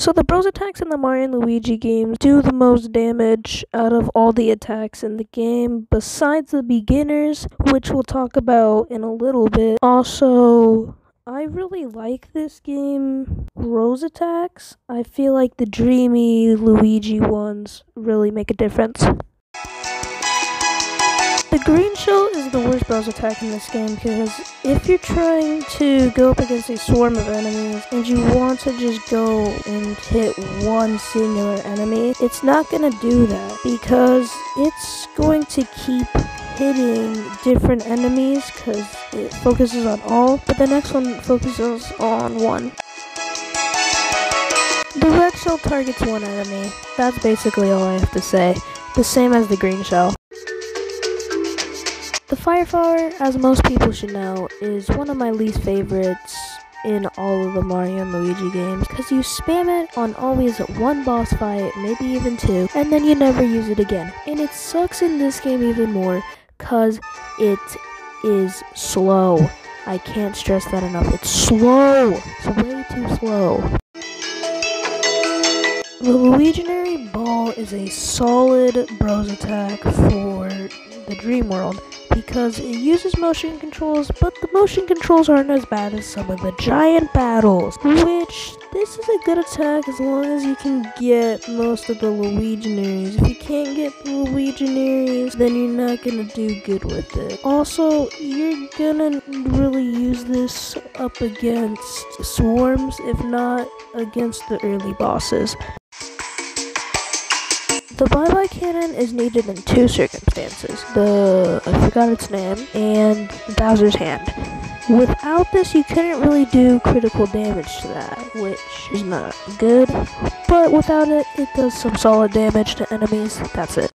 So the bros attacks in the Mario and Luigi games do the most damage out of all the attacks in the game, besides the beginners, which we'll talk about in a little bit. Also, I really like this game. Bros attacks, I feel like the dreamy Luigi ones really make a difference. The green shell is the worst bros attack in this game because if you're trying to go up against a swarm of enemies and you want to just go and hit one singular enemy, it's not going to do that because it's going to keep hitting different enemies because it focuses on all, but the next one focuses on one. The red shell targets one enemy. That's basically all I have to say. The same as the green shell. The fire flower, as most people should know, is one of my least favorites in all of the Mario and Luigi games because you spam it on always one boss fight, maybe even two, and then you never use it again. And it sucks in this game even more because it is slow. I can't stress that enough. It's slow. It's way too slow. The Luiginary Ball is a solid bros attack for the Dream World because it uses motion controls, but the motion controls aren't as bad as some of the giant battles, which this is a good attack as long as you can get most of the Luiginaries. If you can't get the Luiginaries, then you're not gonna do good with it. Also, you're gonna really use this up against swarms, if not against the early bosses. The bye-bye cannon is needed in two circumstances. I forgot its name, and Bowser's hand. Without this, you couldn't really do critical damage to that, which is not good. But without it, it does some solid damage to enemies. That's it.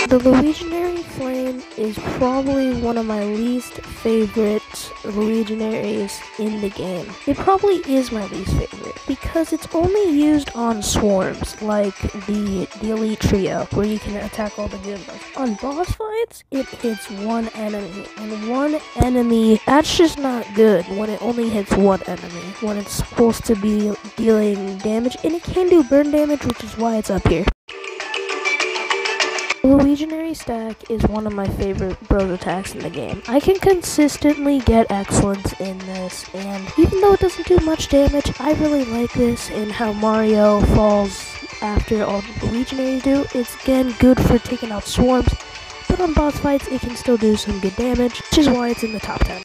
The Luiginary Flame is probably one of my least favorite Luiginaries in the game. It probably is my least favorite because it's only used on swarms, like the Elite Trio, where you can attack all the Goombas. On boss fights, it hits one enemy, and one enemy, that's just not good when it only hits one enemy, when it's supposed to be dealing damage, and it can do burn damage, which is why it's up here. Luiginary Stack is one of my favorite bros attacks in the game. I can consistently get excellence in this, and even though it doesn't do much damage, I really like this and how Mario falls after all the Luiginaries do. It's again good for taking out swarms, but on boss fights it can still do some good damage, which is why it's in the top 10.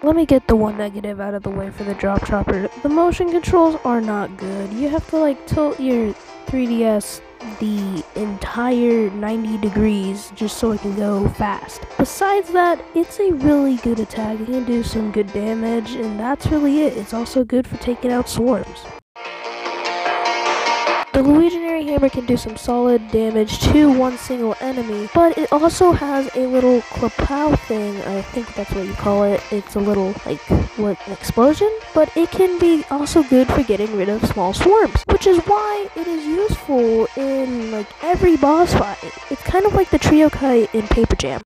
Let me get the one negative out of the way for the Drop Chopper. The motion controls are not good. You have to tilt your 3DS the entire 90 degrees just so it can go fast. Besides that, it's a really good attack. It can do some good damage, and that's really it. It's also good for taking out swarms. The Luiginary Hammer can do some solid damage to one single enemy, but it also has a little klapow thing, I think that's what you call it. It's a little, an explosion? But it can be also good for getting rid of small swarms, which is why it is useful in, every boss fight. It's kind of like the Trio Kite in Paper Jam.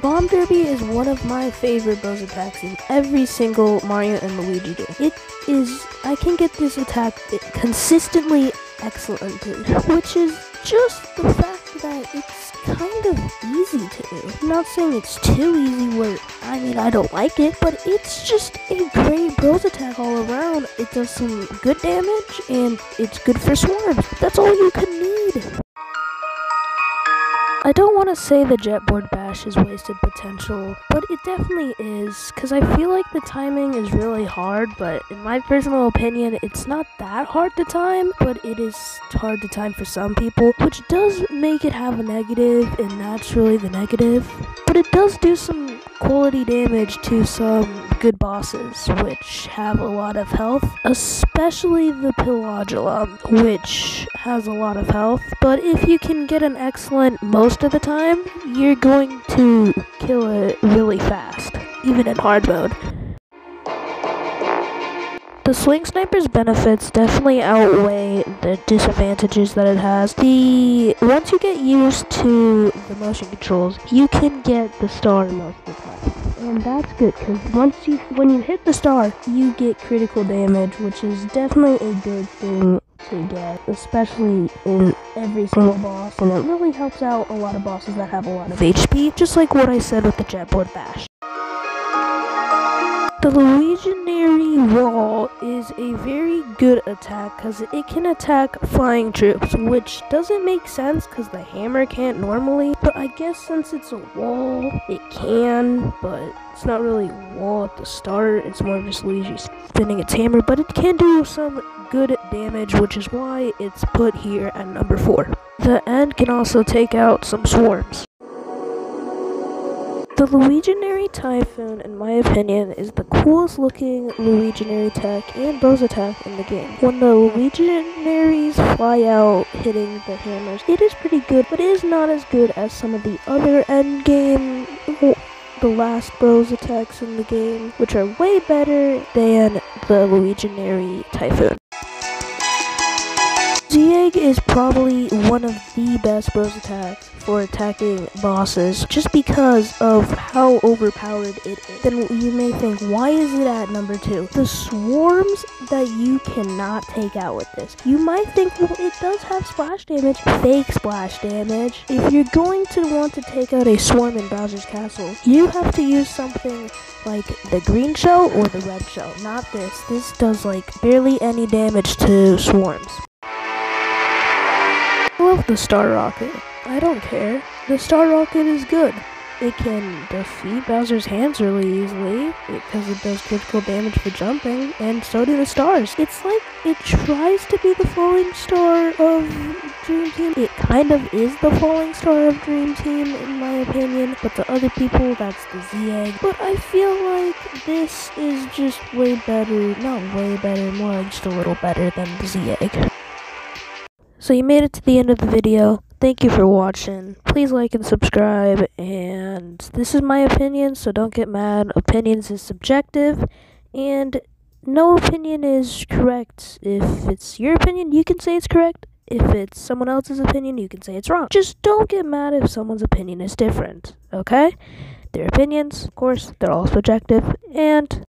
Bomb Derby is one of my favorite bros attacks in every single Mario and Luigi game. I can get this attack consistently excellent, which is just the fact that it's kind of easy to do. I'm not saying it's too easy where, I don't like it, but it's just a great bros attack all around. It does some good damage, and it's good for swarms. That's all you can need. I don't want to say the Jetboard Bash is wasted potential, but it definitely is, because I feel like the timing is really hard, but in my personal opinion, it's not that hard to time, but it is hard to time for some people, which does make it have a negative, and that's really the negative. But it does do some quality damage to some good bosses, which have a lot of health, especially the Pilagula, which has a lot of health, but if you can get an excellent most of the time, you're going to kill it really fast, even in hard mode. The Swing Sniper's benefits definitely outweigh the disadvantages that it has. Once you get used to the motion controls, you can get the star most of the time. And that's good, because when you hit the star, you get critical damage, which is definitely a good thing to get, especially in every single boss, and it really helps out a lot of bosses that have a lot of HP, just like what I said with the Jetboard Bash. The Legionary Wall is a very good attack because it can attack flying troops, which doesn't make sense because the hammer can't normally, but I guess since it's a wall, it can, but it's not really a wall at the start, it's more just Luigi spinning its hammer, but it can do some good damage, which is why it's put here at number 4. The end can also take out some swarms. The Legionary Typhoon, in my opinion, is the coolest looking Legionary tech and bows attack in the game. When the Legionaries fly out hitting the hammers, it is pretty good, but it is not as good as some of the other endgame, the last bows attacks in the game, which are way better than the Legionary Typhoon. Z-Egg is probably one of the best bows attacks for attacking bosses, just because of how overpowered it is. Then you may think, why is it at number 2? The swarms that you cannot take out with this. You might think, well, it does have splash damage, fake splash damage. If you're going to want to take out a swarm in Bowser's Castle, you have to use something like the green shell or the red shell, not this. This does like barely any damage to swarms. I love the Star Rocket. I don't care. The Star Rocket is good. It can defeat Bowser's hands really easily because it does critical damage for jumping, and so do the stars. It's like it tries to be the falling star of Dream Team. It kind of is the falling star of Dream Team in my opinion, but to other people that's the Z-Egg. But I feel like this is just way better, not way better, more like just a little better than the Z-Egg. So you made it to the end of the video. Thank you for watching. Please like and subscribe, and this is my opinion, so don't get mad. Opinions is subjective, and no opinion is correct. If it's your opinion, you can say it's correct. If it's someone else's opinion, you can say it's wrong. Just don't get mad if someone's opinion is different, okay? Their opinions, of course, they're all subjective, and